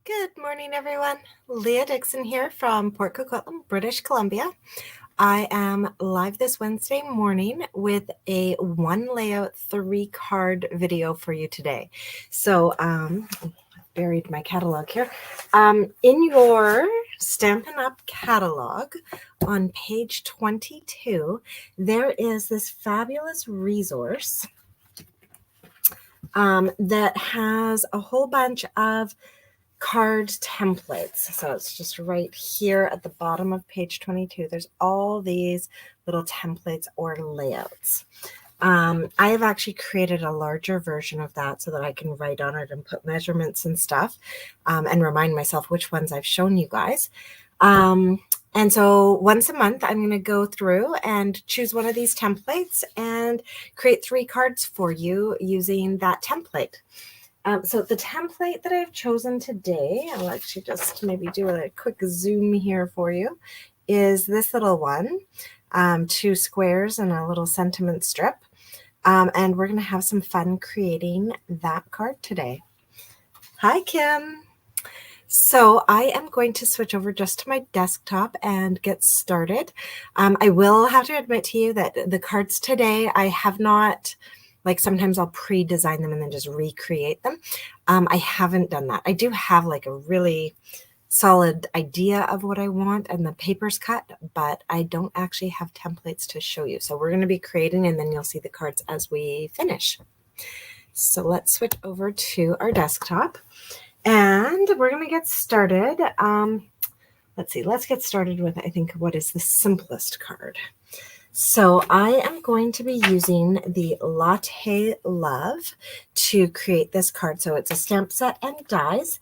Good morning, everyone. Leah Dixon here from Port Coquitlam, British Columbia. I am live this Wednesday morning with a one layout, 3-card video for you today. So I buried my catalog here. In your Stampin' Up catalog on page 22, there is this fabulous resource that has a whole bunch of card templates. So it's just right here at the bottom of page 22. There's all these little templates or layouts. I have actually created a larger version of that so that I can write on it and put measurements and stuff and remind myself which ones I've shown you guys. And so once a month, I'm going to go through and choose one of these templates and create 3 cards for you using that template. So the template that I've chosen today, I'll actually just maybe do a quick zoom here for you, is this little one, 2 squares and a little sentiment strip. And we're going to have some fun creating that card today. Hi, Kim. So I am going to switch over just to my desktop and get started. I will have to admit to you that the cards today, I have not... Like sometimes I'll pre-design them and then just recreate them. I haven't done that. I do have like a really solid idea of what I want and the paper's cut, but I don't actually have templates to show you. So we're going to be creating and then you'll see the cards as we finish. So let's switch over to our desktop and we're going to get started. Let's see, let's get started with, I think, what is the simplest card. So I am going to be using the Latte Love to create this card. So it's a stamp set and dies.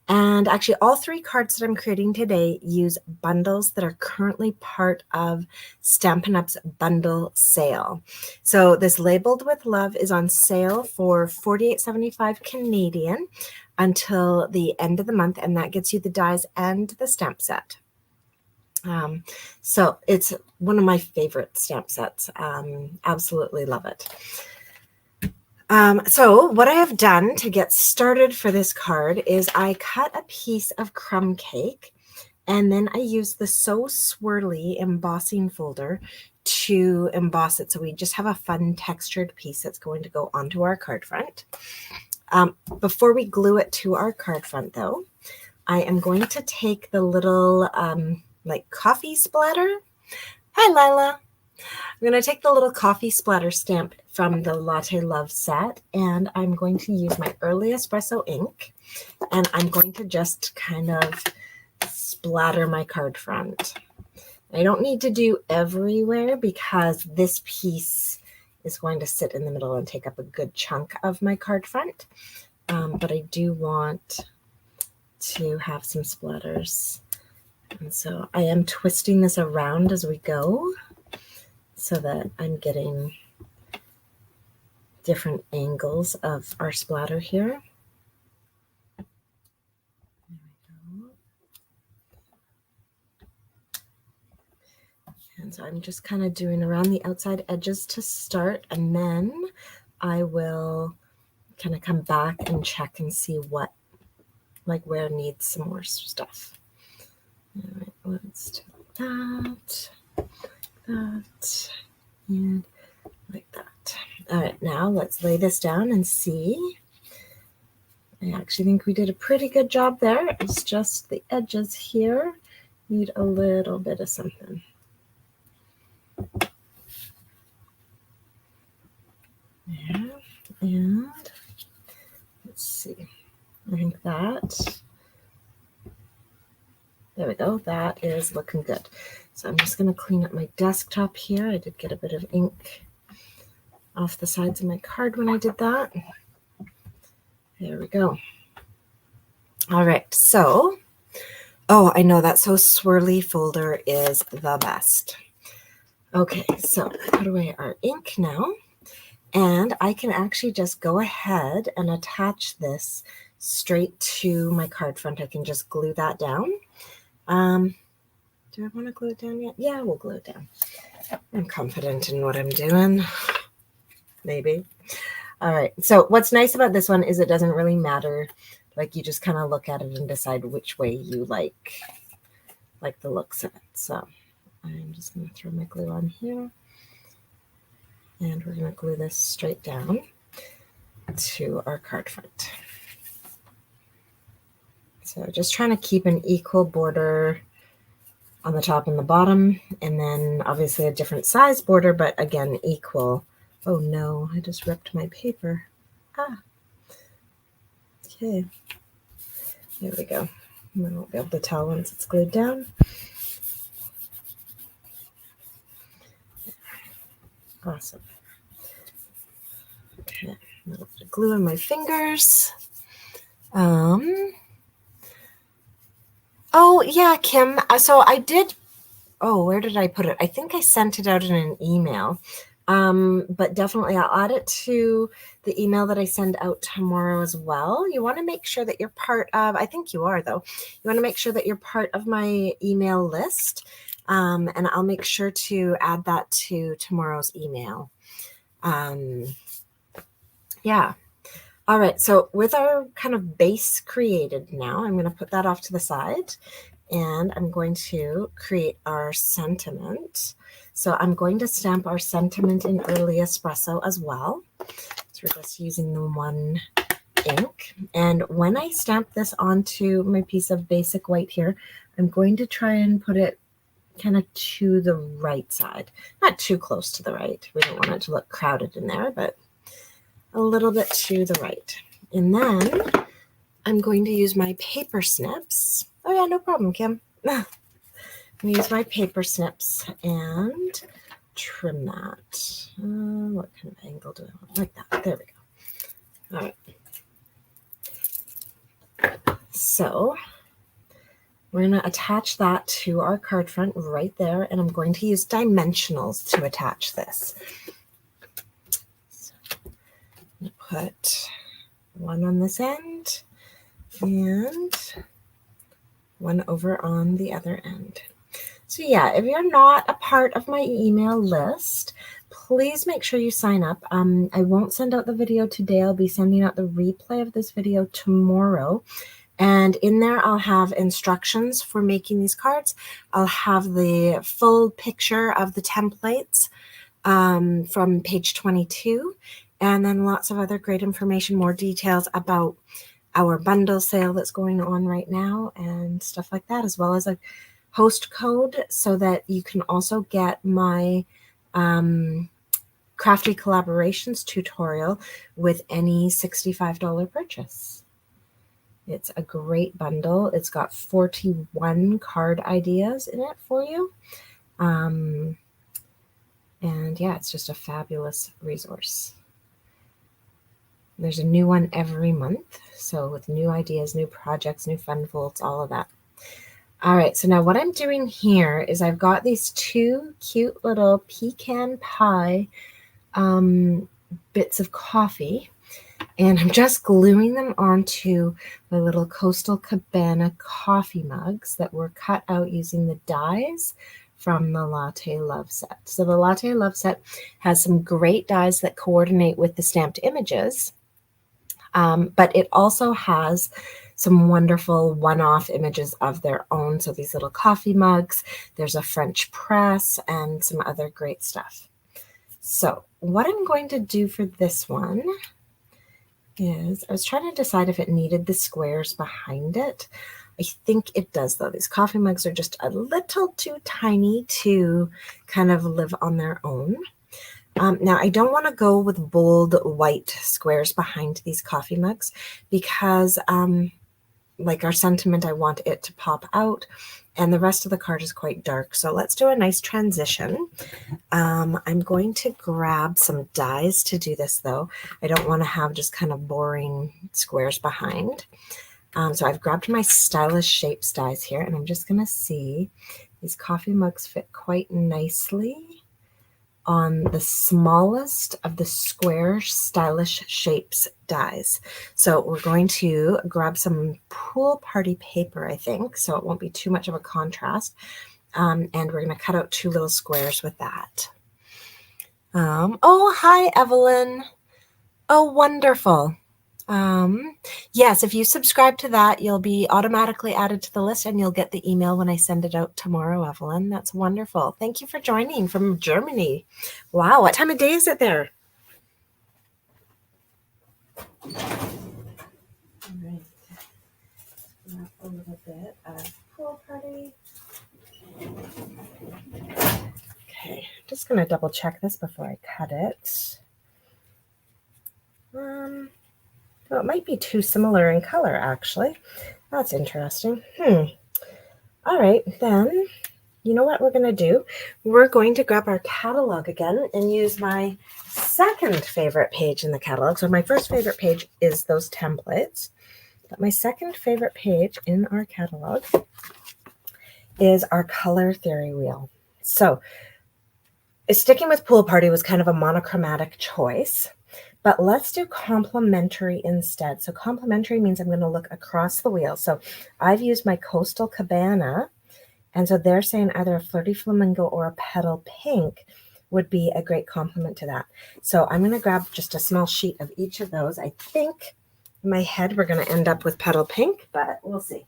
And actually all 3 cards that I'm creating today use bundles that are currently part of Stampin' Up's bundle sale. So this Labeled with Love is on sale for $48.75 Canadian until the end of the month. And that gets you the dies and the stamp set. So it's one of my favorite stamp sets. Absolutely love it. So what I have done to get started for this card is I cut a piece of crumb cake and then I use the So Swirly embossing folder to emboss it. So we just have a fun textured piece that's going to go onto our card front. Before we glue it to our card front though, I am going to take the little, like coffee splatter. Hi, Lila. I'm going to take the little coffee splatter stamp from the Latte Love set, and I'm going to use my Early Espresso ink, and I'm going to just kind of splatter my card front. I don't need to do everywhere because this piece is going to sit in the middle and take up a good chunk of my card front, but I do want to have some splatters. And so I am twisting this around as we go so that I'm getting different angles of our splatter here. There we go. And so I'm just kind of doing around the outside edges to start, and then I will kind of come back and check and see what, like where needs some more stuff. All right, let's do that, and like that. All right, now let's lay this down and see. I actually think we did a pretty good job there. It's just the edges here need a little bit of something. There, and let's see. I think that. There we go. That is looking good. So I'm just going to clean up my desktop here. I did get a bit of ink off the sides of my card when I did that. There we go. All right. So, oh, I know that So Swirly folder is the best. Okay. So put away our ink now. And I can actually just go ahead and attach this straight to my card front. I can just glue that down. Do I want to glue it down yet? Yeah, we'll glue it down. I'm confident in what I'm doing. Maybe. All right. So what's nice about this one is it doesn't really matter. Like you just kind of look at it and decide which way you like the looks of it. So I'm just going to throw my glue on here. And we're going to glue this straight down to our card front. So just trying to keep an equal border on the top and the bottom, and then obviously a different size border, but again, equal. Oh no, I just ripped my paper. Ah, okay. There we go. I won't be able to tell once it's glued down. Awesome. Okay, a little bit of glue on my fingers. Oh yeah, Kim. So I did. Oh, where did I put it? I think I sent it out in an email. But definitely I'll add it to the email that I send out tomorrow as well. You want to make sure that you're part of, I think you are though, you want to make sure that you're part of my email list. And I'll make sure to add that to tomorrow's email. Yeah. All right. So with our kind of base created now, I'm going to put that off to the side. And I'm going to create our sentiment. So I'm going to stamp our sentiment in early espresso as well. So we're just using the one ink. And when I stamp this onto my piece of basic white here, I'm going to try and put it kind of to the right side. Not too close to the right. We don't want it to look crowded in there, but a little bit to the right. And then I'm going to use my paper snips. Oh yeah, no problem, Kim. I'm going to use my paper snips and trim that. What kind of angle do I want? Like that. There we go. All right. So we're going to attach that to our card front right there, and I'm going to use dimensionals to attach this. So I'm going to put one on this end and one over on the other end. So yeah, if you're not a part of my email list, please make sure you sign up. I won't send out the video today. I'll be sending out the replay of this video tomorrow. And in there, I'll have instructions for making these cards. I'll have the full picture of the templates from page 22, and then lots of other great information, more details about our bundle sale that's going on right now and stuff like that, as well as a host code so that you can also get my Crafty Collaborations tutorial with any $65 purchase. It's a great bundle. It's got 41 card ideas in it for you. And yeah, it's just a fabulous resource. There's a new one every month. So with new ideas, new projects, new fun folds, all of that. All right, so now what I'm doing here is I've got these two cute little pecan pie bits of coffee, and I'm just gluing them onto my little Coastal Cabana coffee mugs that were cut out using the dies from the Latte Love set. So the Latte Love set has some great dies that coordinate with the stamped images, but it also has some wonderful one-off images of their own. So these little coffee mugs, there's a French press, and some other great stuff. So what I'm going to do for this one is, I was trying to decide if it needed the squares behind it. I think it does though. These coffee mugs are just a little too tiny to kind of live on their own. Now, I don't want to go with bold white squares behind these coffee mugs because like our sentiment, I want it to pop out, and the rest of the card is quite dark. So let's do a nice transition. I'm going to grab some dies to do this though. I don't want to have just kind of boring squares behind. So I've grabbed my Stylish Shapes dies here, and I'm just going to see these coffee mugs fit quite nicely on the smallest of the square Stylish Shapes dies. So we're going to grab some pool party paper, I think, so it won't be too much of a contrast. And we're going to cut out two little squares with that. Oh, hi, Evelyn. Oh, wonderful. Yes, if you subscribe to that, you'll be automatically added to the list and you'll get the email when I send it out tomorrow, Evelyn. That's wonderful. Thank you for joining from Germany. Wow, what time of day is it there? All right. A little bit of pool party. Okay, just going to double check this before I cut it. Well, it might be too similar in color, actually. That's interesting. All right, then, you know what we're going to do? We're going to grab our catalog again and use my second favorite page in the catalog. So my first favorite page is those templates. But my second favorite page in our catalog is our color theory wheel. So sticking with pool party was kind of a monochromatic choice. But let's do complementary instead. So complementary means I'm going to look across the wheel. So I've used my Coastal Cabana. And so they're saying either a Flirty Flamingo or a Petal Pink would be a great complement to that. So I'm going to grab just a small sheet of each of those. I think in my head we're going to end up with Petal Pink, but we'll see.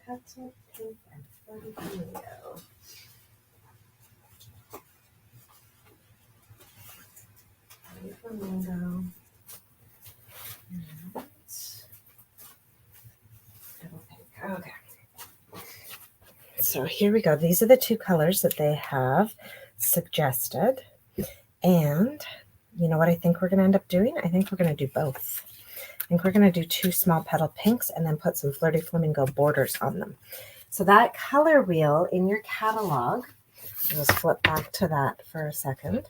Petal Pink and Flirty Flamingo. Flamingo. Okay. So here we go. These are the two colors that they have suggested. And you know what I think we're going to end up doing? I think we're going to do both. I think we're going to do two small petal pinks and then put some Flirty Flamingo borders on them. So that color wheel in your catalog, I'll just flip back to that for a second.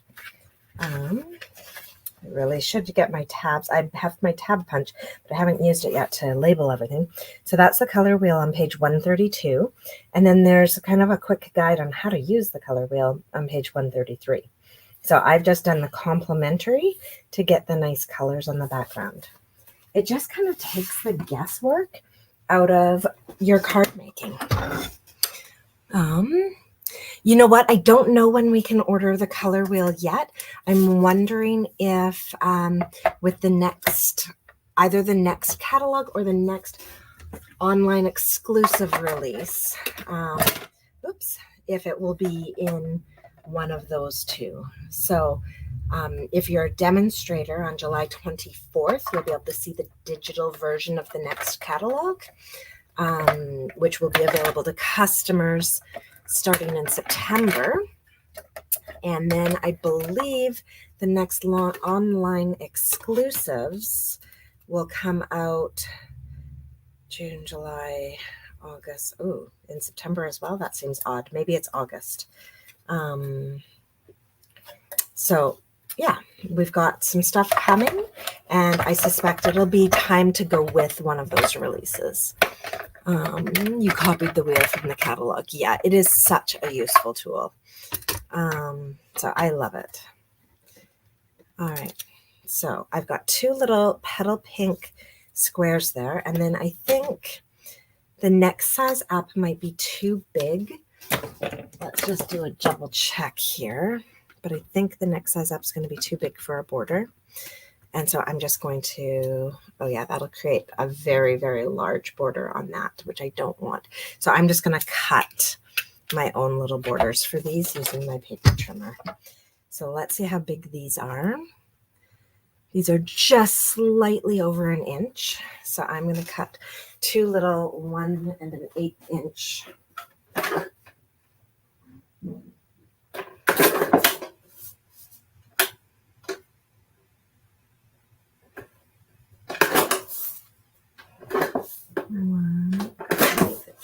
I really should get my tabs. I have my tab punch, but I haven't used it yet to label everything. So that's the color wheel on page 132. And then there's kind of a quick guide on how to use the color wheel on page 133. So I've just done the complementary to get the nice colors on the background. It just kind of takes the guesswork out of your card making. You know what? I don't know when we can order the color wheel yet. I'm wondering if with the next, either the next catalog or the next online exclusive release, if it will be in one of those two. So if you're a demonstrator on July 24th, you'll be able to see the digital version of the next catalog, which will be available to customers starting in September. And then I believe the next online exclusives will come out June, July, August. Oh, in September as well. That seems odd. Maybe it's August. So yeah, we've got some stuff coming, and I suspect it'll be time to go with one of those releases. You copied the wheel from the catalog. Yeah, it is such a useful tool. So I love it. All right. So I've got two little petal pink squares there. And then I think the next size up might be too big. Let's just do a double check here. But I think the next size up is going to be too big for a border. And so I'm just going to, oh yeah, that'll create a very, very large border on that, which I don't want. So I'm just going to cut my own little borders for these using my paper trimmer. So let's see how big these are. These are just slightly over an inch. So I'm going to cut two little 1 1/8 inch.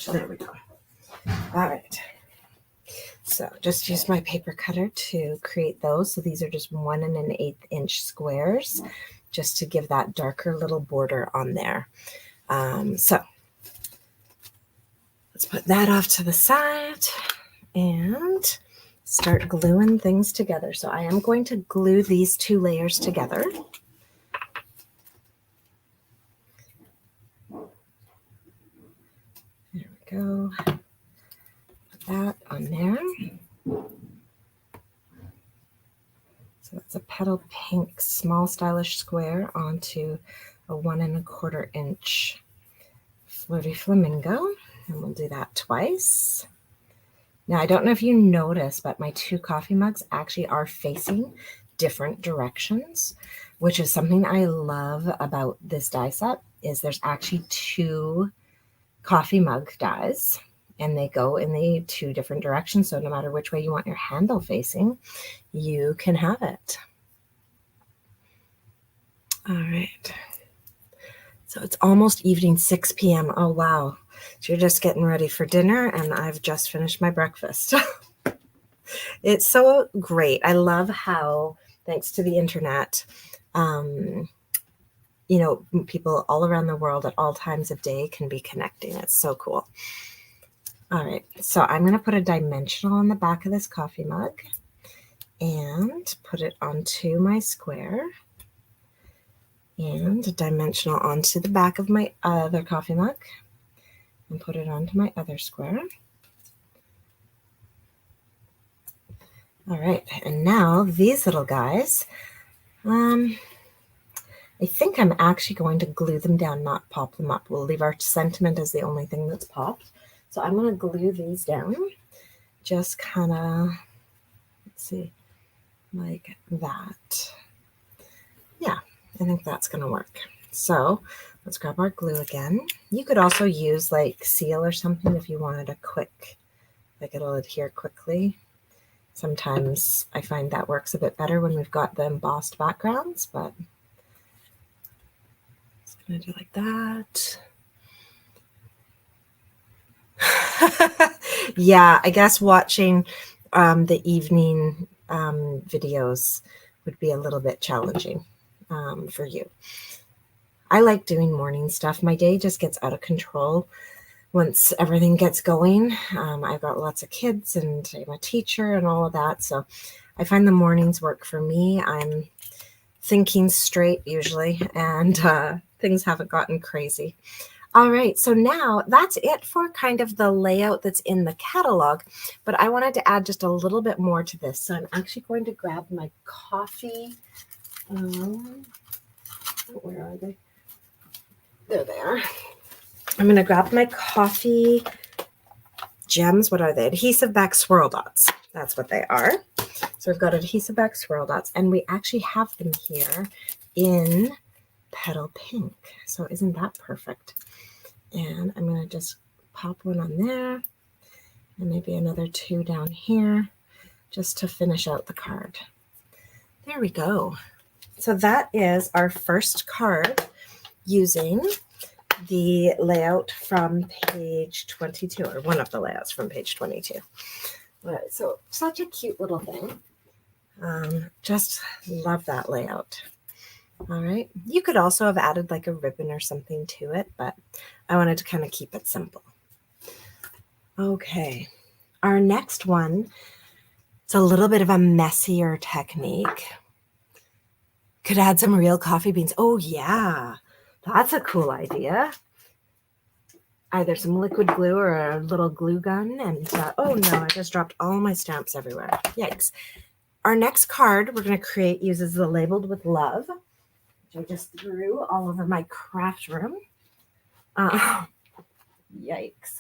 There we go. All right. So just use my paper cutter to create those. So these are just 1 1/8 inch squares, just to give that darker little border on there. So let's put that off to the side and start gluing things together. So I am going to glue these two layers together. There we go. Put that on there. a petal pink small stylish square onto a 1 1/4 inch Flirty Flamingo, and we'll do that twice. Now, I don't know if you notice, but my 2 coffee mugs actually are facing different directions, which is something I love about this die set, is there's actually 2 coffee mug dies, and they go in the 2 different directions. So no matter which way you want your handle facing, you can have it. All right. So it's almost evening, 6 p.m. Oh, wow. So you're just getting ready for dinner, and I've just finished my breakfast. It's so great. I love how, thanks to the internet, you know, people all around the world at all times of day can be connecting. It's so cool. All right, so I'm going to put a dimensional on the back of this coffee mug and put it onto my square, and a dimensional onto the back of my other coffee mug and put it onto my other square. All right, and now these little guys, I think I'm actually going to glue them down, not pop them up. We'll leave our sentiment as the only thing that's popped. So I'm going to glue these down, just kind of, let's see, like that. Yeah, I think that's going to work. So let's grab our glue again. You could also use like seal or something if you wanted a quick, like it'll adhere quickly. Sometimes I find that works a bit better when we've got the embossed backgrounds, but just going to do like that. Yeah, I guess watching the evening videos would be a little bit challenging for you. I like doing morning stuff. My day just gets out of control once everything gets going. I've got lots of kids and I'm a teacher and all of that. So I find the mornings work for me. I'm thinking straight usually, and things haven't gotten crazy. All right, so now that's it for kind of the layout that's in the catalog, but I wanted to add just a little bit more to this. So I'm actually going to grab my coffee. Where are they? There they are. I'm going to grab my coffee gems. What are they? Adhesive back swirl dots. That's what they are. So we've got adhesive back swirl dots, and we actually have them here in petal pink. So isn't that perfect? And I'm going to just pop one on there and maybe another 2 down here just to finish out the card. There we go. So that is our first card using the layout from page 22, or one of the layouts from page 22. All right, so such a cute little thing. Just love that layout. All right, you could also have added like a ribbon or something to it, but I wanted to kind of keep it simple. Okay, our next one, it's a little bit of a messier technique. Could add some real coffee beans. Oh yeah, that's a cool idea. Either some liquid glue or a little glue gun. And oh no, I just dropped all my stamps everywhere. Yikes. Our next card we're going to create uses the Labeled with Love, which I just threw all over my craft room. Yikes.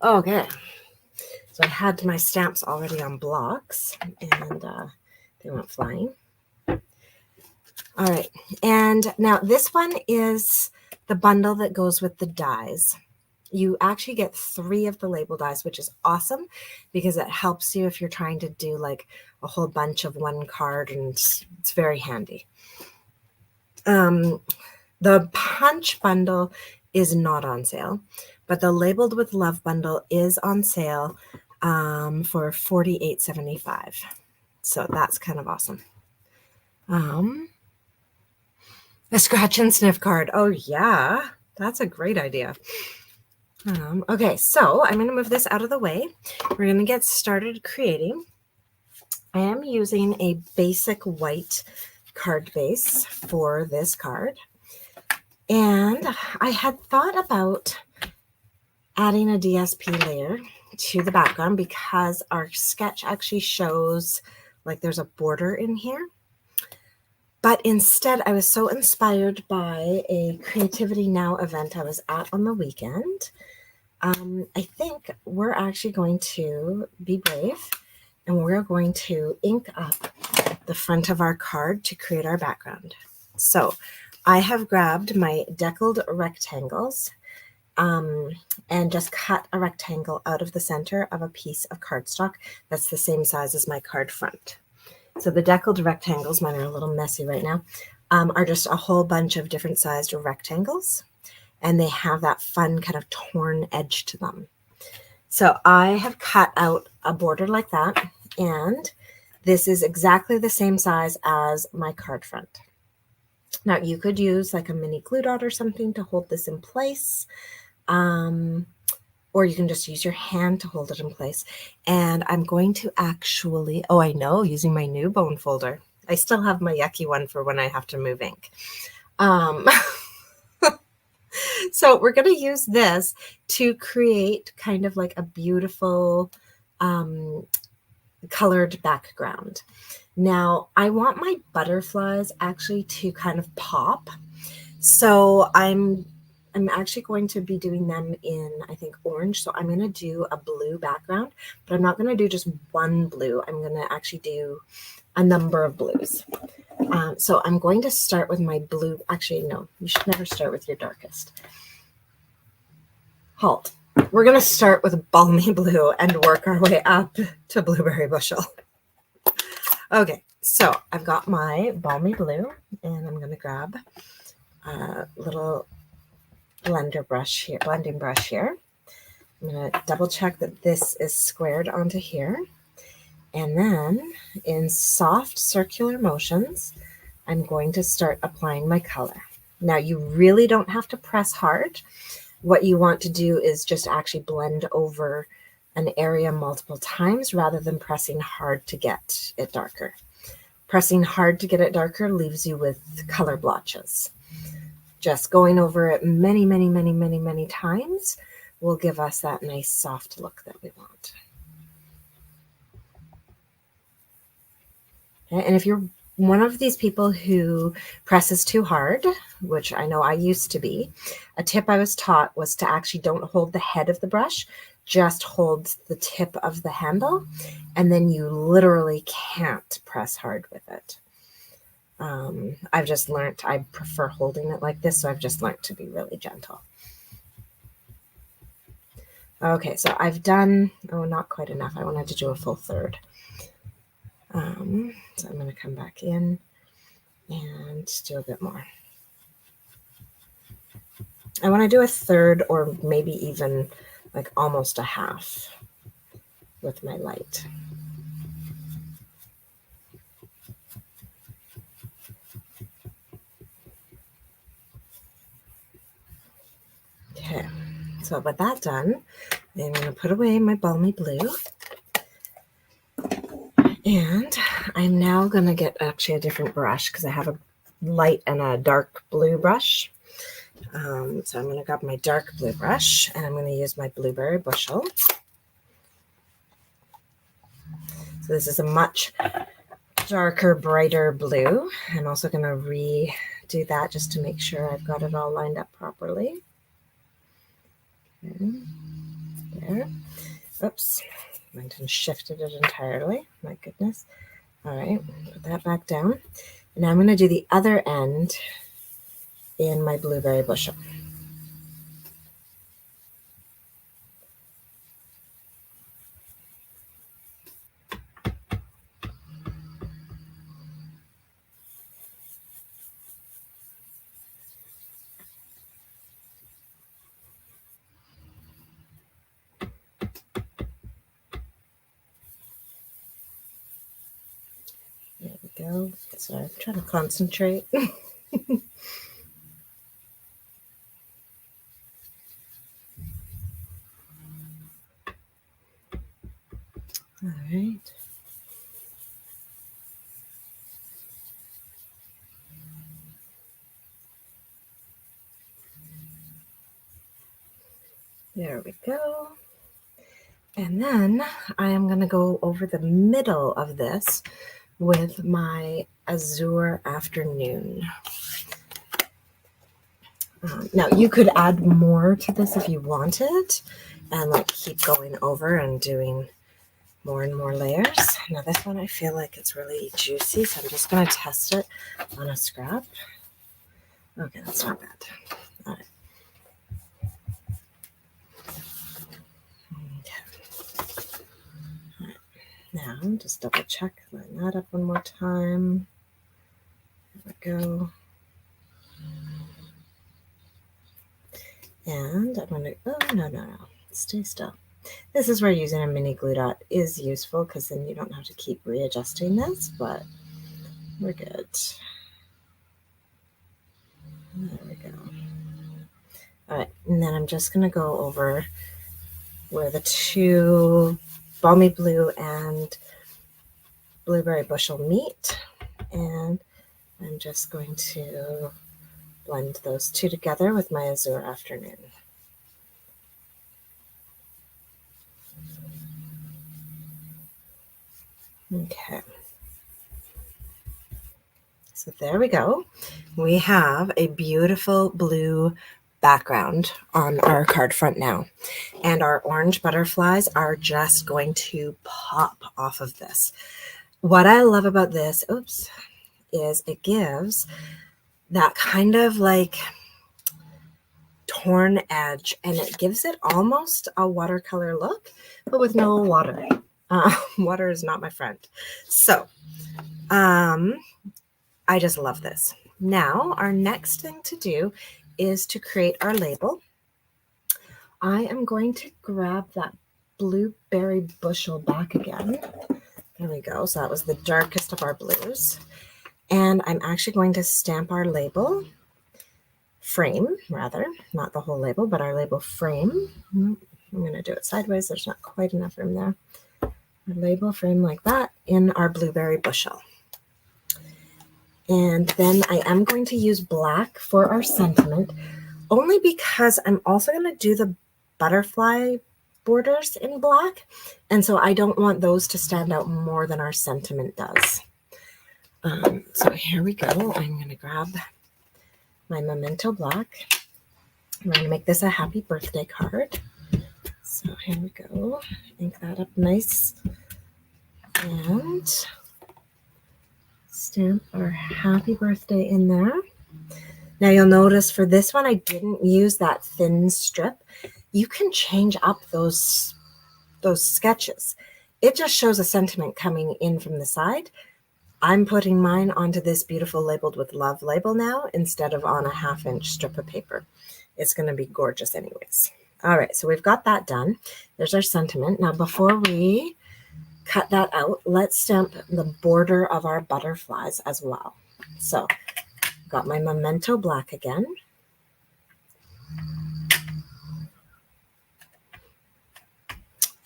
Okay. So I had my stamps already on blocks, and they went flying. All right. And now this one is the bundle that goes with the dies. You actually get 3 of the label dies, which is awesome because it helps you if you're trying to do like a whole bunch of one card, and it's very handy. The punch bundle is not on sale, but the Labeled with Love bundle is on sale for $48.75. So that's kind of awesome. A scratch and sniff card. Oh yeah, that's a great idea. Okay, so I'm going to move this out of the way. We're going to get started creating. I am using a basic white card base for this card. And I had thought about adding a DSP layer to the background because our sketch actually shows like there's a border in here. But instead, I was so inspired by a Creativity Now event I was at on the weekend. I think we're actually going to be brave, and we're going to ink up the front of our card to create our background. So I have grabbed my deckled rectangles and just cut a rectangle out of the center of a piece of cardstock that's the same size as my card front. So the deckled rectangles, mine are a little messy right now, are just a whole bunch of different sized rectangles, and they have that fun kind of torn edge to them. So I have cut out a border like that, and this is exactly the same size as my card front. Now you could use like a mini glue dot or something to hold this in place. Or you can just use your hand to hold it in place. And I'm going to actually, oh, I know, using my new bone folder. I still have my yucky one for when I have to move ink. So we're going to use this to create kind of like a beautiful colored background. Now, I want my butterflies actually to kind of pop. So I'm actually going to be doing them in, I think, orange. So I'm going to do a blue background, but I'm not going to do just one blue. I'm going to actually do a number of blues. So I'm going to start with my blue. Actually, no, you should never start with your darkest. Halt. We're going to start with balmy blue and work our way up to blueberry bushel. Okay, so I've got my balmy blue, and I'm going to grab a little blending brush here. I'm going to double check that this is squared onto here. And then in soft circular motions, I'm going to start applying my color. Now you really don't have to press hard. What you want to do is just actually blend over an area multiple times rather than pressing hard to get it darker. Pressing hard to get it darker leaves you with color blotches. Just going over it many times will give us that nice soft look that we want. Okay, and if you're one of these people who presses too hard, which I know I used to be, a tip I was taught was to actually don't hold the head of the brush, just hold the tip of the handle, and then you literally can't press hard with it. I've just learned I prefer holding it like this, so I've just learned to be really gentle. Okay, so I've done, oh, not quite enough. I wanted to do a full third. So I'm going to come back in and do a bit more. I want to do a third or maybe even like almost a half with my light. Okay, so with that done, I'm going to put away my balmy blue. And I'm now going to get actually a different brush because I have a light and a dark blue brush. So I'm going to grab my dark blue brush and I'm going to use my blueberry bushel. So this is a much darker, brighter blue. I'm also going to redo that just to make sure I've got it all lined up properly. There. Oops. Went and shifted it entirely. My goodness. All right, put that back down. And now I'm going to do the other end in my blueberry bushel. There we go. So I'm trying to concentrate. All right. There we go. And then I am going to go over the middle of this with my Azure Afternoon. Now you could add more to this if you wanted and like keep going over and doing more and more layers. Now this one I feel like it's really juicy, so I'm just going to test it on a scrap. Okay, that's not bad. All right. Okay. All right. Now just double check, line that up one more time. There we go. And I'm going to, oh, no, stay still. This is where using a mini glue dot is useful because then you don't have to keep readjusting this, but we're good. There we go. All right, and then I'm just going to go over where the two Balmy Blue and Blueberry Bushel meet, and I'm just going to blend those two together with my Azure Afternoon. Okay. So there we go. We have a beautiful blue background on our card front now. And our orange butterflies are just going to pop off of this. What I love about this, is it gives that kind of like torn edge, and it gives it almost a watercolor look, but with no water. Water is not my friend. So I just love this. Now our next thing to do is to create our label. I am going to grab that Blueberry Bushel back again. There we go. So that was the darkest of our blues. And I'm actually going to stamp our label frame, rather, not the whole label, but our label frame. I'm going to do it sideways. There's not quite enough room there. Our label frame like that in our Blueberry Bushel. And then I am going to use black for our sentiment, only because I'm also going to do the butterfly borders in black. And so I don't want those to stand out more than our sentiment does. So here we go. I'm going to grab my Memento Black. I'm going to make this a happy birthday card. So here we go. Ink that up nice. And stamp our happy birthday in there. Now you'll notice for this one, I didn't use that thin strip. You can change up those sketches. It just shows a sentiment coming in from the side. I'm putting mine onto this beautiful labeled with love label now instead of on a 1/2-inch strip of paper. It's going to be gorgeous anyways. All right, so we've got that done. There's our sentiment. Now before we cut that out, let's stamp the border of our butterflies as well. So got my Memento Black again.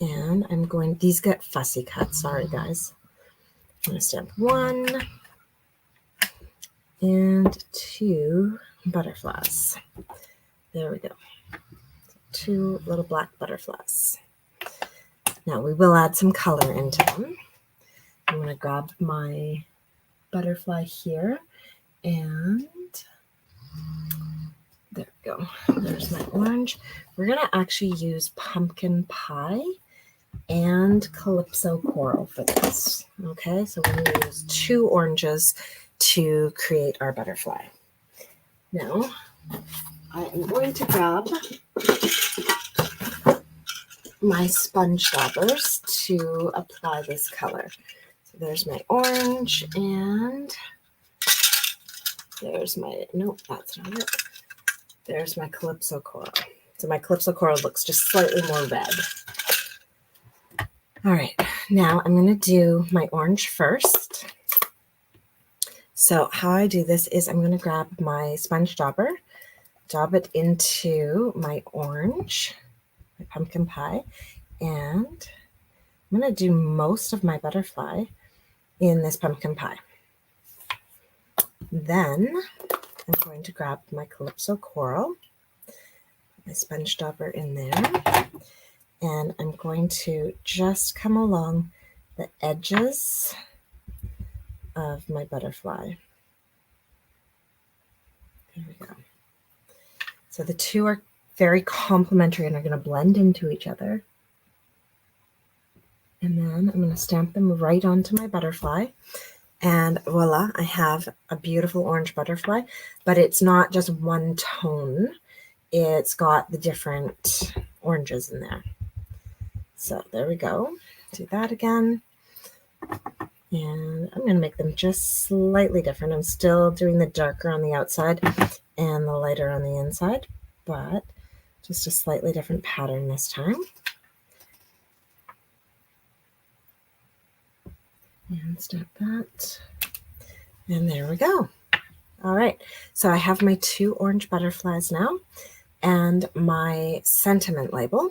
And I'm going, these get fussy cut, sorry guys. I'm going to stamp 1 and 2 butterflies. There we go. 2 little black butterflies. Now we will add some color into them. I'm going to grab my butterfly here, and there we go. There's my orange. We're going to actually use pumpkin pie and Calypso Coral for this. Okay, so we're going to use 2 oranges to create our butterfly. Now, I am going to grab my sponge daubers to apply this color. So there's my orange, and there's my, nope, that's not it. There's my Calypso Coral. So my Calypso Coral looks just slightly more red. All right, now I'm going to do my orange first. So how I do this is I'm going to grab my sponge dauber, daub it into my orange, my pumpkin pie, and I'm going to do most of my butterfly in this pumpkin pie. Then I'm going to grab my Calypso Coral, my sponge dauber in there, and I'm going to just come along the edges of my butterfly. There we go. So the two are very complementary and are going to blend into each other. And then I'm going to stamp them right onto my butterfly. And voila, I have a beautiful orange butterfly, but it's not just one tone. It's got the different oranges in there. So there we go. Do that again. And I'm going to make them just slightly different. I'm still doing the darker on the outside and the lighter on the inside, but just a slightly different pattern this time. And stamp that. And there we go. All right. So I have my two orange butterflies now and my sentiment label.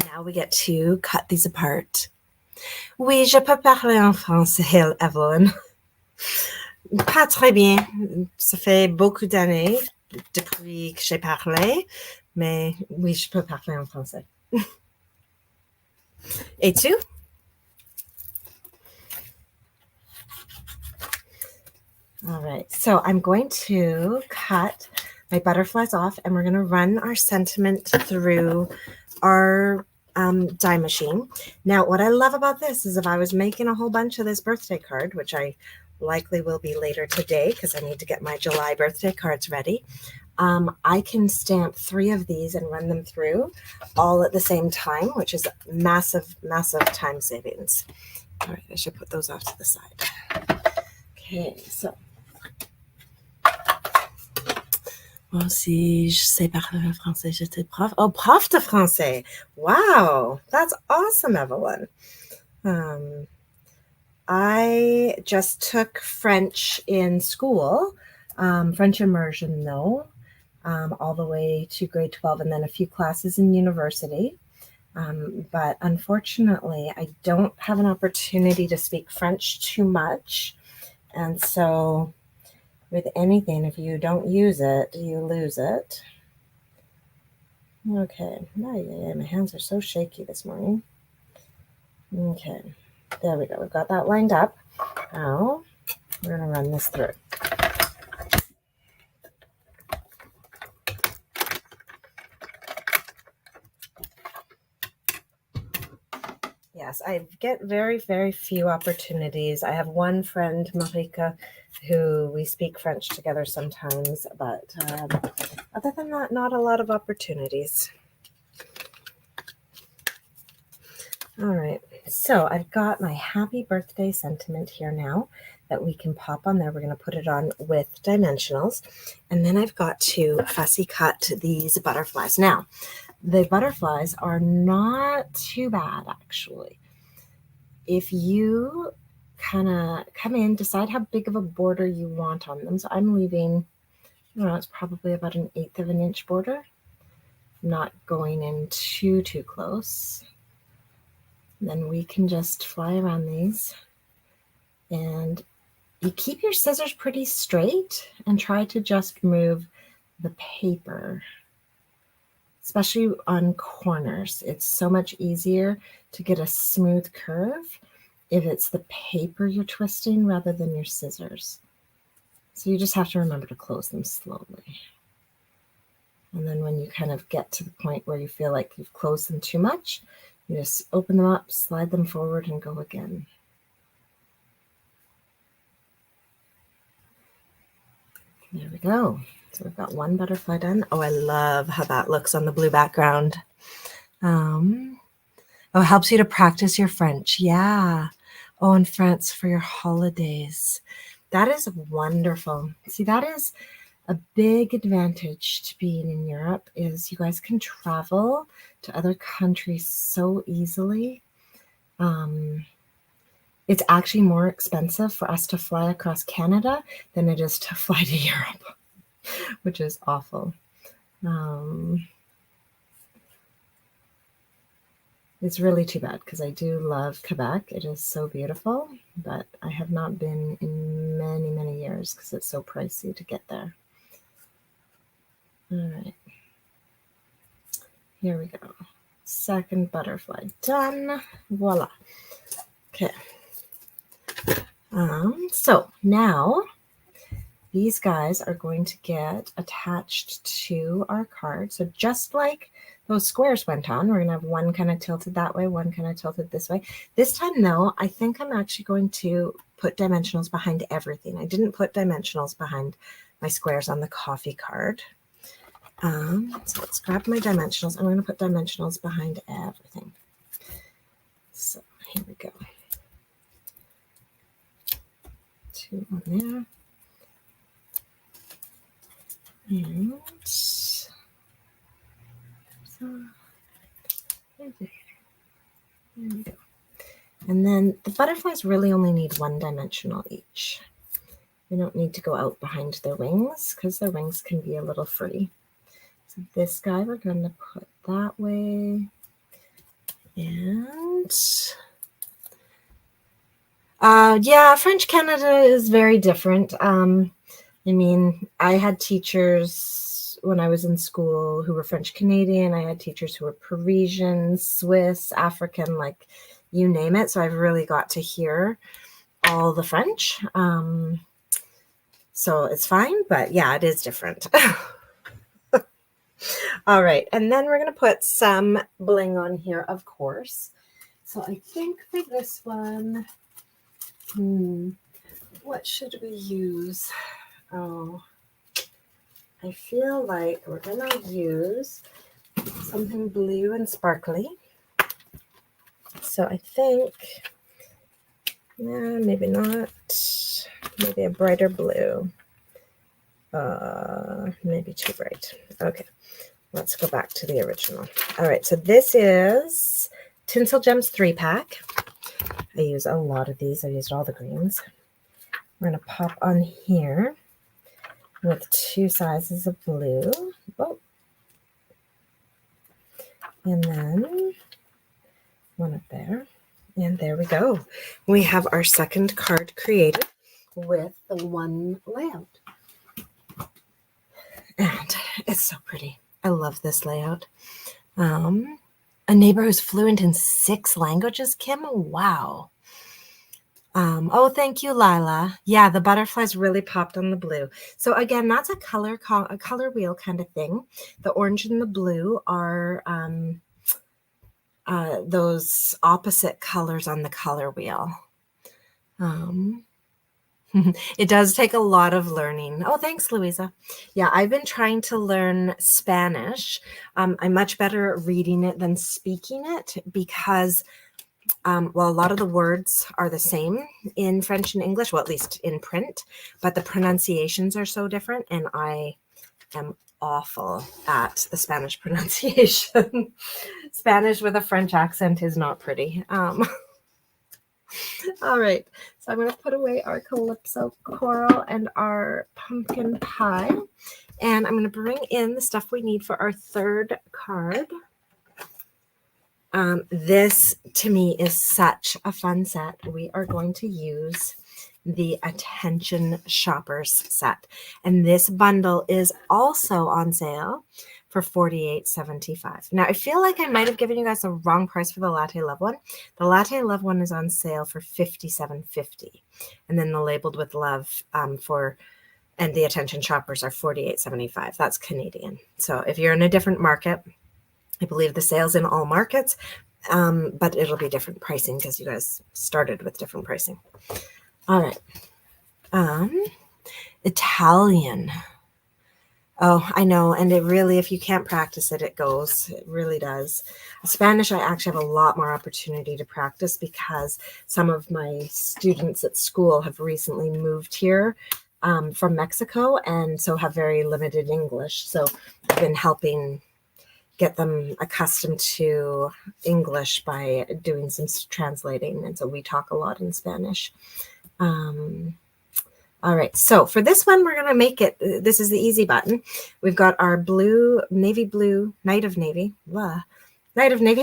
Now we get to cut these apart. Oui, je peux parler en français, Evelyn. Pas très bien. Ça fait beaucoup d'années depuis que j'ai parlé, mais oui, je peux parler en français. Et tu? All right, so I'm going to cut my butterflies off and we're going to run our sentiment through our die machine. Now, what I love about this is if I was making a whole bunch of this birthday card, which I likely will be later today because I need to get my July birthday cards ready, I can stamp 3 of these and run them through all at the same time, which is massive, massive time savings. All right, I should put those off to the side. Okay, so. Moi aussi, je sais parler français, j'étais prof. Oh, prof de français. Wow, that's awesome, Evelyn. I just took French in school, French immersion though, all the way to grade 12 and then a few classes in university. But unfortunately, I don't have an opportunity to speak French too much. And so with anything, if you don't use it, you lose it. Okay, my hands are so shaky this morning. Okay, there we go. We've got that lined up. Now we're going to run this through. Yes, I get very, very few opportunities. I have one friend, Marika, who we speak French together sometimes, but other than that, not a lot of opportunities. All right, so I've got my happy birthday sentiment here now that we can pop on there. We're going to put it on with dimensionals, and then I've got to fussy cut these butterflies. Now, the butterflies are not too bad, actually. If you kind of come in, decide how big of a border you want on them. So I'm leaving, I don't know, it's probably about 1/8 of an inch border. I'm not going in too close. Then we can just fly around these. And you keep your scissors pretty straight and try to just move the paper, especially on corners. It's so much easier to get a smooth curve if it's the paper you're twisting rather than your scissors. So you just have to remember to close them slowly. And then when you kind of get to the point where you feel like you've closed them too much, you just open them up, slide them forward, and go again. There we go. So we've got one butterfly done. Oh, I love how that looks on the blue background. Oh, it helps you to practice your French. Yeah. Oh, in France for your holidays. That is wonderful. See, that is a big advantage to being in Europe is you guys can travel to other countries so easily. It's actually more expensive for us to fly across Canada than it is to fly to Europe, which is awful. It's really too bad because I do love Quebec. It is so beautiful, but I have not been in many, many years because it's so pricey to get there. All right. Here we go. Second butterfly done. Voila. Okay. So now these guys are going to get attached to our card. So just like those squares went on, we're going to have one kind of tilted that way, one kind of tilted this way. This time, though, I think I'm actually going to put dimensionals behind everything. I didn't put dimensionals behind my squares on the coffee card. So let's grab my dimensionals. I'm going to put dimensionals behind everything. So here we go. 2 on there. And so there we go. And then the butterflies really only need one dimensional each. We don't need to go out behind their wings because their wings can be a little free. So this guy we're going to put that way. And yeah, French Canada is very different. I mean, I had teachers when I was in school who were French Canadian. I had teachers who were Parisian, Swiss, African, like you name it. So I've really got to hear all the French. So it's fine, but yeah, it is different. All right, and then we're going to put some bling on here, of course. So I think for this one, what should we use? Oh, I feel like we're going to use something blue and sparkly. So I think, maybe not, maybe a brighter blue. Maybe too bright. Okay, let's go back to the original. All right, so this is Tinsel Gems 3-pack. I use a lot of these. I used all the greens. We're going to pop on here with 2 sizes of blue. Oh. And then one up there. And there we go. We have our second card created with the one layout. And it's so pretty. I love this layout. A neighbor who's fluent in 6 languages, Kim? Wow. Oh, thank you, Lila. Yeah, the butterflies really popped on the blue. So again, that's a color wheel kind of thing. The orange and the blue are those opposite colors on the color wheel. It does take a lot of learning. Oh, thanks, Louisa. Yeah, I've been trying to learn Spanish. I'm much better at reading it than speaking it because well, a lot of the words are the same in French and English, well, at least in print, but the pronunciations are so different, and I am awful at the Spanish pronunciation. Spanish with a French accent is not pretty. All right, so I'm going to put away our Calypso Coral and our pumpkin pie, and I'm going to bring in the stuff we need for our third card. This, to me, is such a fun set. We are going to use the Attention Shoppers set. And this bundle is also on sale for $48.75. Now, I feel like I might have given you guys the wrong price for the Latte Love one. The Latte Love one is on sale for $57.50. And then the Labeled with Love and the Attention Shoppers are $48.75. That's Canadian. So if you're in a different market, I believe the sale's in all markets, but it'll be different pricing because you guys started with different pricing. All right. Italian. Oh, I know. And it really, if you can't practice it, it goes. It really does. Spanish, I actually have a lot more opportunity to practice because some of my students at school have recently moved here from Mexico and so have very limited English. So I've been helping get them accustomed to English by doing some translating. And so we talk a lot in Spanish. All right, so for this one, we're going to make it, this is the easy button. We've got our blue, navy blue, Night of Navy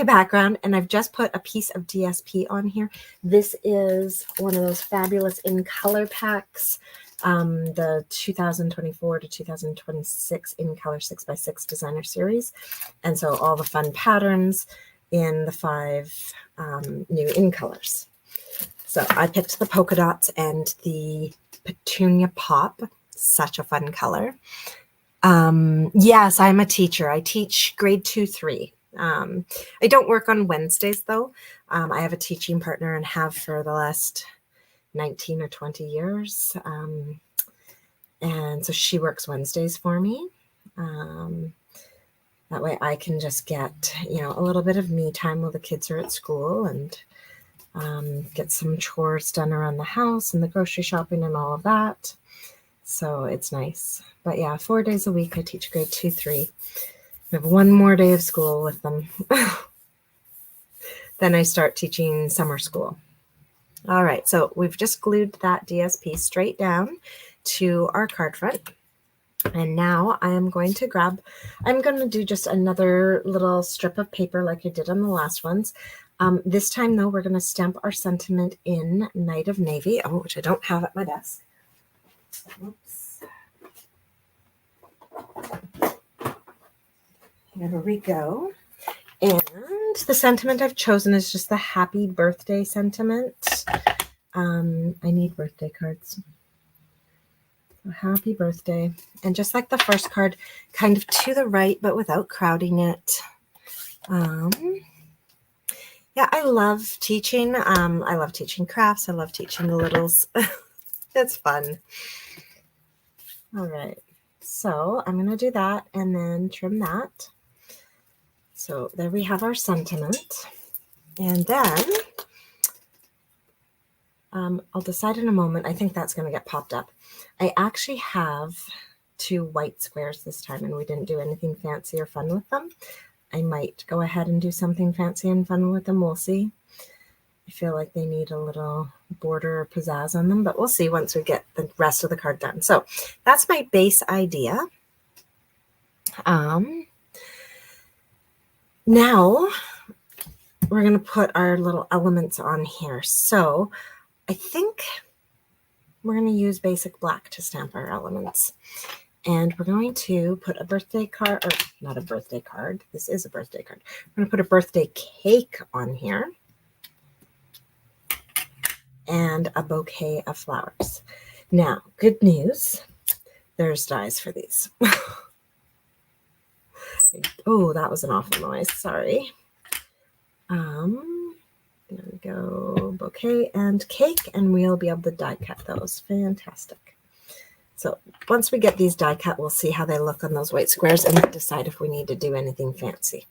background, and I've just put a piece of DSP on here. This is one of those fabulous in color packs, the 2024 to 2026 in color 6x6 designer series. And so all the fun patterns in the 5 new in colors. So I picked the polka dots and the petunia pop. Such a fun color. Yes, I'm a teacher. I teach grade 2-3. I don't work on Wednesdays though. I have a teaching partner and have for the last 19 or 20 years. And so she works Wednesdays for me. That way I can just get, a little bit of me time while the kids are at school and get some chores done around the house and the grocery shopping and all of that. So it's nice. But yeah, 4 days a week I teach grade 2-3. I have one more day of school with them. Then I start teaching summer school. All right, so we've just glued that DSP straight down to our card front. And now I'm going to do just another little strip of paper like I did on the last ones. This time though, we're going to stamp our sentiment in Night of Navy, which I don't have at my desk. Oops. Here we go. And the sentiment I've chosen is just the happy birthday sentiment. I need birthday cards. So happy birthday. And just like the first card, kind of to the right, but without crowding it. Yeah, I love teaching. I love teaching crafts. I love teaching the littles. It's fun. All right. So I'm going to do that and then trim that. So there we have our sentiment. And then I'll decide in a moment. I think that's going to get popped up. I actually have 2 white squares this time, and we didn't do anything fancy or fun with them. I might go ahead and do something fancy and fun with them. We'll see. I feel like they need a little border or pizzazz on them, but we'll see once we get the rest of the card done. So that's my base idea. Now we're going to put our little elements on here. So I think we're going to use basic black to stamp our elements. And we're going to put a birthday card, or not a birthday card. This is a birthday card. We're going to put a birthday cake on here. And a bouquet of flowers. Now, good news. There's dies for these. Oh, that was an awful noise. Sorry. There we go. Bouquet and cake, and we'll be able to die cut those. Fantastic. So once we get these die cut, we'll see how they look on those white squares and decide if we need to do anything fancy.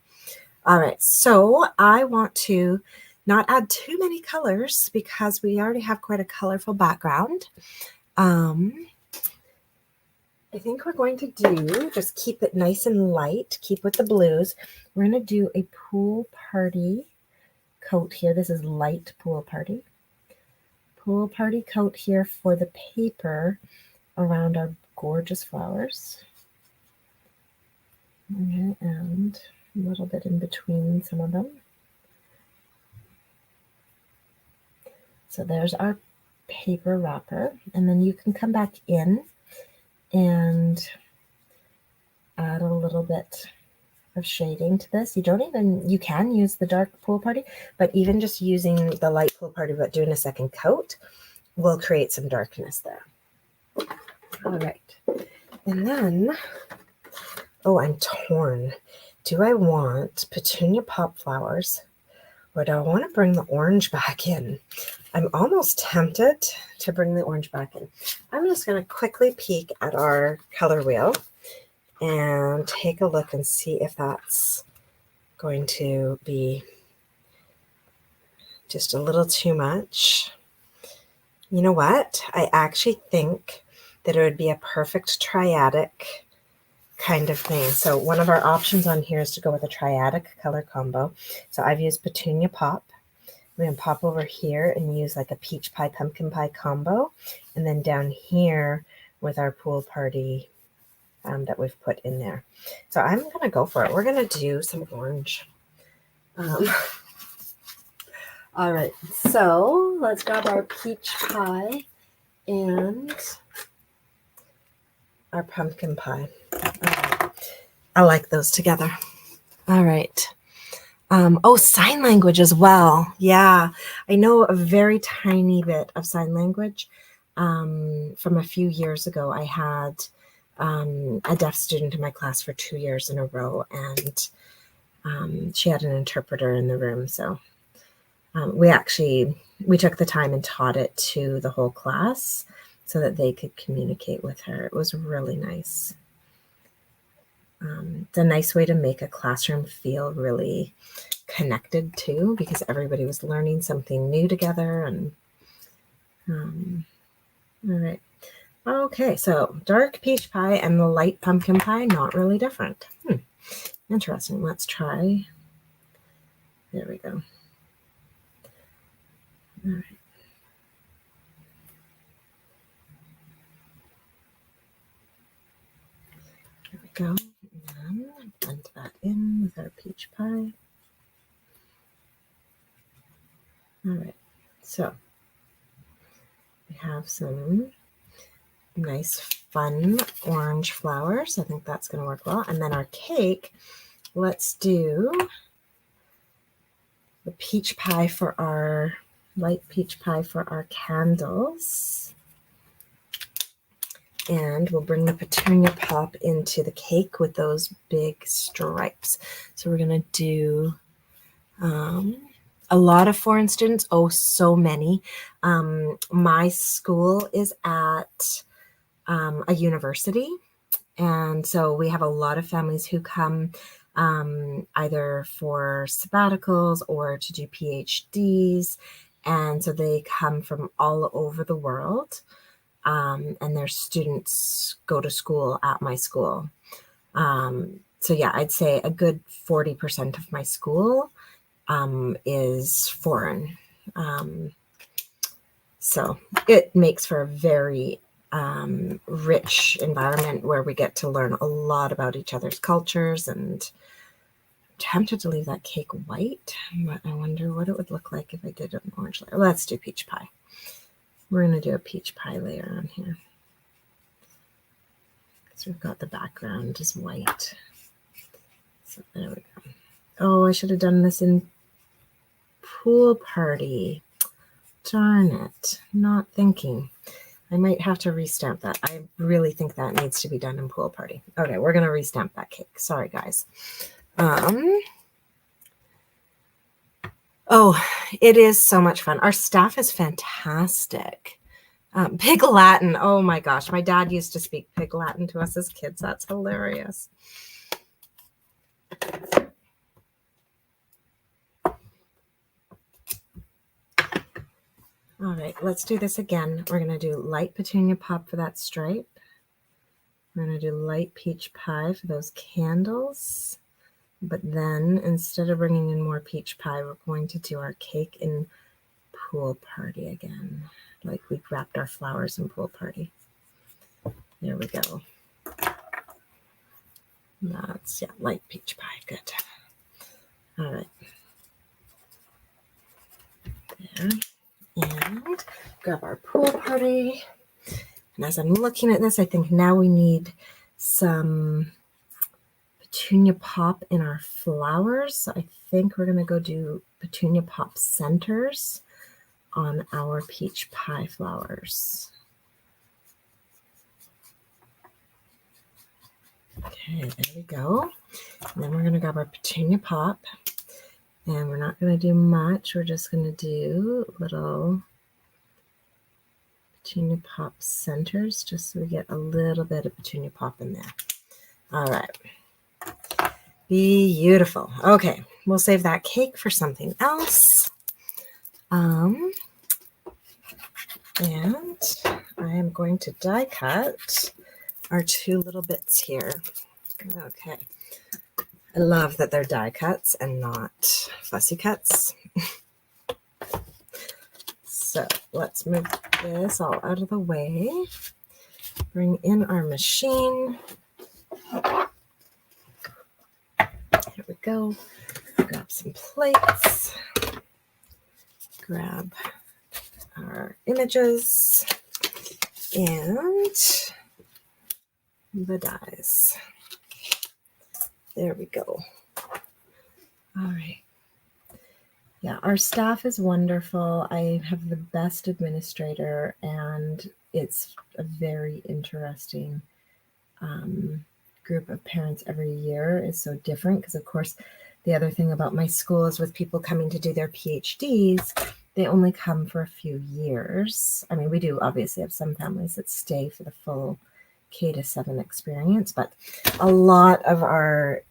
All right, so I want to not add too many colors because we already have quite a colorful background. I think we're going to do, just keep it nice and light, keep with the blues. We're going to do a pool party coat here. This is light pool party. Pool party coat here for the paper around our gorgeous flowers. Okay, and a little bit in between some of them. So there's our paper wrapper, and then you can come back in and add a little bit of shading to this. You can use the dark pool party, but even just using the light pool party but doing a second coat will create some darkness there. All right, and then, I'm torn. Do I want petunia pop flowers, or do I want to bring the orange back in? I'm almost tempted to bring the orange back in. I'm just going to quickly peek at our color wheel and take a look and see if that's going to be just a little too much. You know what? I actually think that it would be a perfect triadic kind of thing. So one of our options on here is to go with a triadic color combo. So I've used petunia pop. We're going to pop over here and use like a peach pie, pumpkin pie combo. And then down here with our pool party that we've put in there. So I'm going to go for it. We're going to do some orange. All right. So let's grab our peach pie and our pumpkin pie. I like those together. All right. Oh, sign language as well. Yeah, I know a very tiny bit of sign language. From a few years ago, I had a deaf student in my class for 2 years in a row, and she had an interpreter in the room. So we took the time and taught it to the whole class so that they could communicate with her. It was really nice. It's a nice way to make a classroom feel really connected too, because everybody was learning something new together. And all right. Okay, so dark peach pie and the light pumpkin pie, not really different. Interesting. Let's try. There we go. All right. There we go. And blend that in with our peach pie. All right. So we have some nice, fun orange flowers. I think that's going to work well. And then our cake, let's do the peach pie for our light peach pie for our candles. And we'll bring the petunia pop into the cake with those big stripes. So we're going to do a lot of foreign students. Oh, so many. My school is at a university. And so we have a lot of families who come either for sabbaticals or to do PhDs. And so they come from all over the world. And their students go to school at my school. So yeah, I'd say a good 40% of my school is foreign. So it makes for a very rich environment where we get to learn a lot about each other's cultures. And I'm tempted to leave that cake white, but I wonder what it would look like if I did an orange layer. Let's do peach pie. We're going to do a peach pie layer on here. So we've got the background is white. So there we go. Oh, I should have done this in Pool Party. Darn it. Not thinking. I might have to restamp that. I really think that needs to be done in Pool Party. Okay, we're going to restamp that cake. Sorry, guys. Oh, it is so much fun. Our staff is fantastic. Pig Latin. Oh my gosh. My dad used to speak Pig Latin to us as kids. That's hilarious. All right, let's do this again. We're going to do light petunia pop for that stripe. We're going to do light peach pie for those candles. But then instead of bringing in more peach pie, we're going to do our cake in Pool Party again, like we wrapped our flowers in Pool Party. There we go. That's, yeah, light peach pie. Good. All right. There. And grab our Pool Party. And as I'm looking at this, I think now we need some petunia pop in our flowers. So I think we're going to go do petunia pop centers on our peach pie flowers. Okay, there we go. And then we're going to grab our petunia pop. And we're not going to do much. We're just going to do little petunia pop centers just so we get a little bit of petunia pop in there. All right. Beautiful. Okay, we'll save that cake for something else. And I am going to die cut our two little bits here. Okay. I love that they're die cuts and not fussy cuts. So let's move this all out of the way. Bring in our machine. Here we go. Grab some plates. Grab our images and the dies. There we go. All right. Yeah, our staff is wonderful. I have the best administrator, and it's a very interesting group of parents every year. Is so different because, of course, the other thing about my school is with people coming to do their PhDs, they only come for a few years. I mean, we do obviously have some families that stay for the full K-7 experience, but a lot of our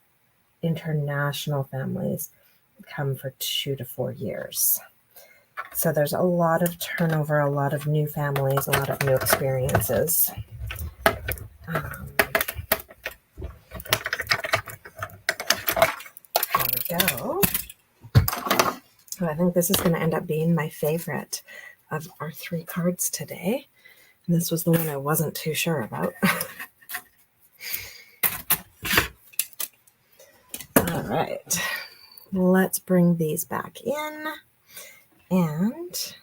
international families come for 2 to 4 years. So there's a lot of turnover, a lot of new families, a lot of new experiences. There we go. So I think this is going to end up being my favorite of our 3 cards today. And this was the one I wasn't too sure about. All right, let's bring these back in. And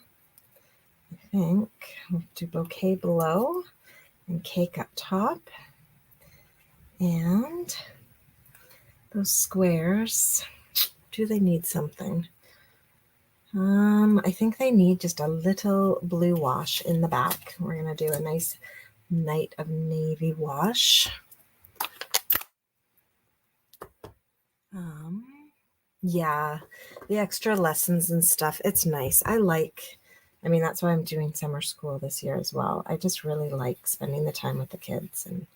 I think we'll do bouquet below and cake up top. And those squares, do they need something? I think they need just a little blue wash in the back. We're going to do a nice night of navy wash. Yeah, the extra lessons and stuff, it's nice. I mean, that's why I'm doing summer school this year as well. I just really like spending the time with the kids. And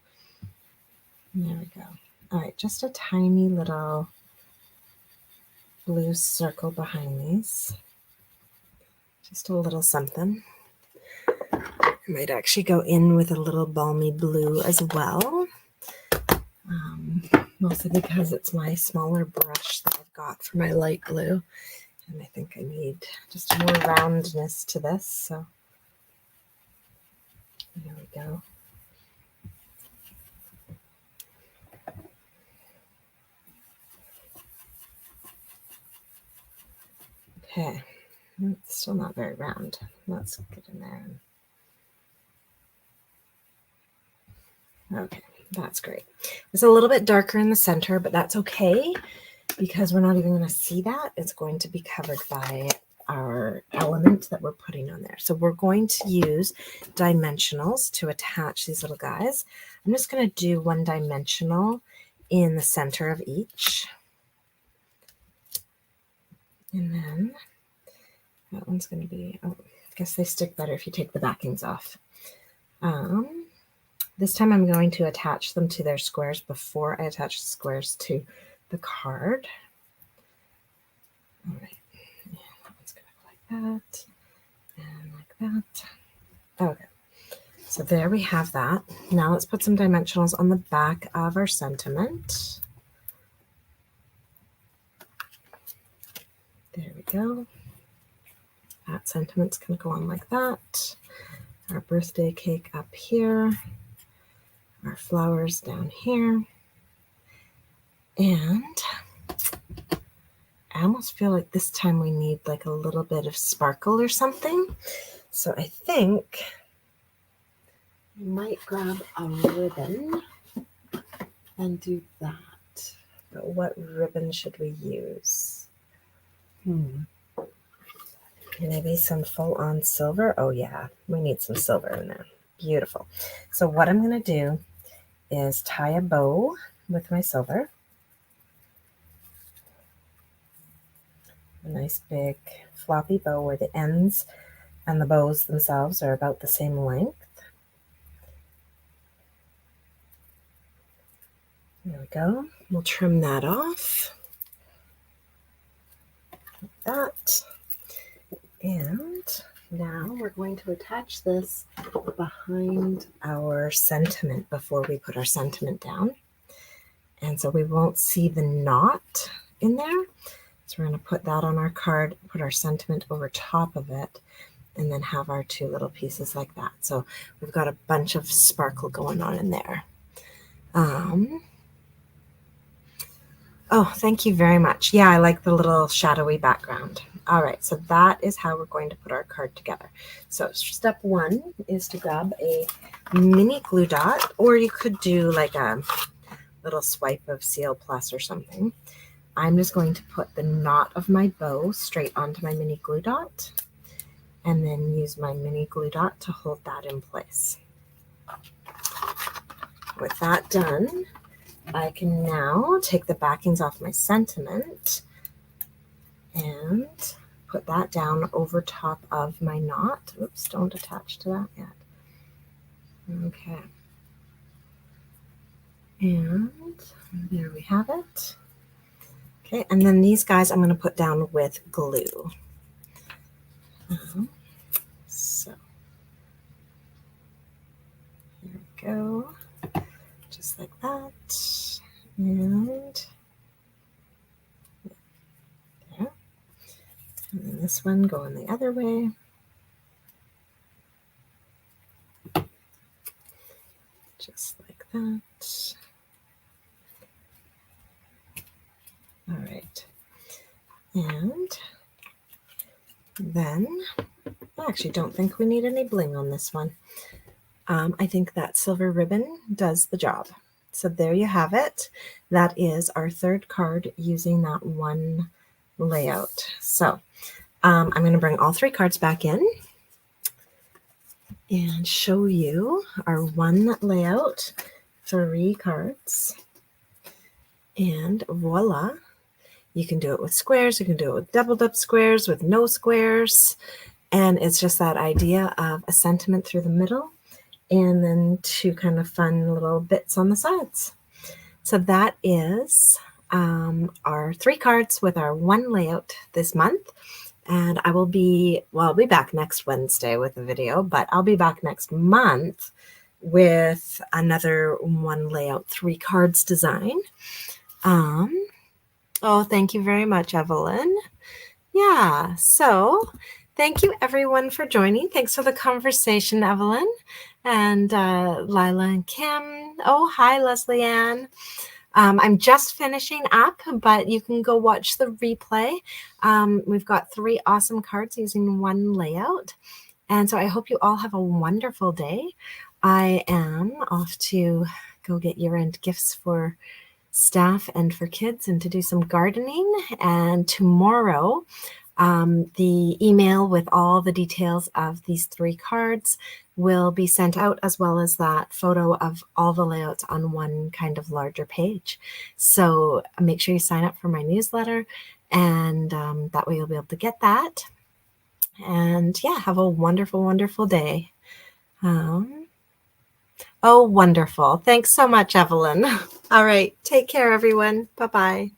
there we go. All right, just a tiny little blue circle behind these. Just a little something. I might actually go in with a little balmy blue as well. Mostly because it's my smaller brush that I've got for my light blue. And I think I need just more roundness to this. So there we go. Okay, it's still not very round. Let's get in there. Okay, that's great. It's a little bit darker in the center, but that's okay because we're not even going to see that. It's going to be covered by our element that we're putting on there. So we're going to use dimensionals to attach these little guys. I'm just going to do 1 dimensional in the center of each. And then that one's going to be, oh, I guess they stick better if you take the backings off. This time I'm going to attach them to their squares before I attach the squares to the card. All right, yeah, that one's going to go like that and like that. Okay, so there we have that. Now let's put some dimensionals on the back of our sentiment. There we go. That sentiment's going to go on like that. Our birthday cake up here. Our flowers down here. And I almost feel like this time we need like a little bit of sparkle or something. So I think I might grab a ribbon and do that. But what ribbon should we use? Maybe some full-on silver. Oh yeah, we need some silver in there. Beautiful. So what I'm going to do is tie a bow with my silver. A nice big floppy bow where the ends and the bows themselves are about the same length. There we go. We'll trim that off. Like that. And now we're going to attach this behind our sentiment before we put our sentiment down. And so we won't see the knot in there. So we're going to put that on our card, put our sentiment over top of it, and then have our 2 little pieces like that. So we've got a bunch of sparkle going on in there. Oh, thank you very much. Yeah, I like the little shadowy background. All right, so that is how we're going to put our card together. So step 1 is to grab a mini glue dot, or you could do like a little swipe of Seal Plus or something. I'm just going to put the knot of my bow straight onto my mini glue dot and then use my mini glue dot to hold that in place. With that done, I can now take the backings off my sentiment and put that down over top of my knot. Oops, don't attach to that yet. Okay. And there we have it. Okay, and then these guys I'm going to put down with glue. So here we go, just like that. And there. And then this one going the other way. Just like that. All right. And then I actually don't think we need any bling on this one. I think that silver ribbon does the job. So there you have it. That is our third card using that one layout. So I'm going to bring all three cards back in and show you our one layout, 3 cards. And voila. You can do it with squares, you can do it with doubled up squares, with no squares. And it's just that idea of a sentiment through the middle and then 2 kind of fun little bits on the sides. So that is our 3 cards with our one layout this month. And I will be, well, I'll be back next Wednesday with a video, but I'll be back next month with another one layout 3 cards design. Oh, thank you very much, Evelyn. Yeah, so thank you everyone for joining. Thanks for the conversation, Evelyn. And Lila and Kim. Oh, hi, Leslie Ann. I'm just finishing up, but you can go watch the replay. We've got 3 awesome cards using one layout. And so I hope you all have a wonderful day. I am off to go get year-end gifts for staff and for kids and to do some gardening. And tomorrow, the email with all the details of these 3 cards will be sent out, as well as that photo of all the layouts on one kind of larger page. So make sure you sign up for my newsletter, and that way you'll be able to get that. And yeah, have a wonderful, wonderful day. Oh, wonderful. Thanks so much, Evelyn. All right. Take care, everyone. Bye-bye.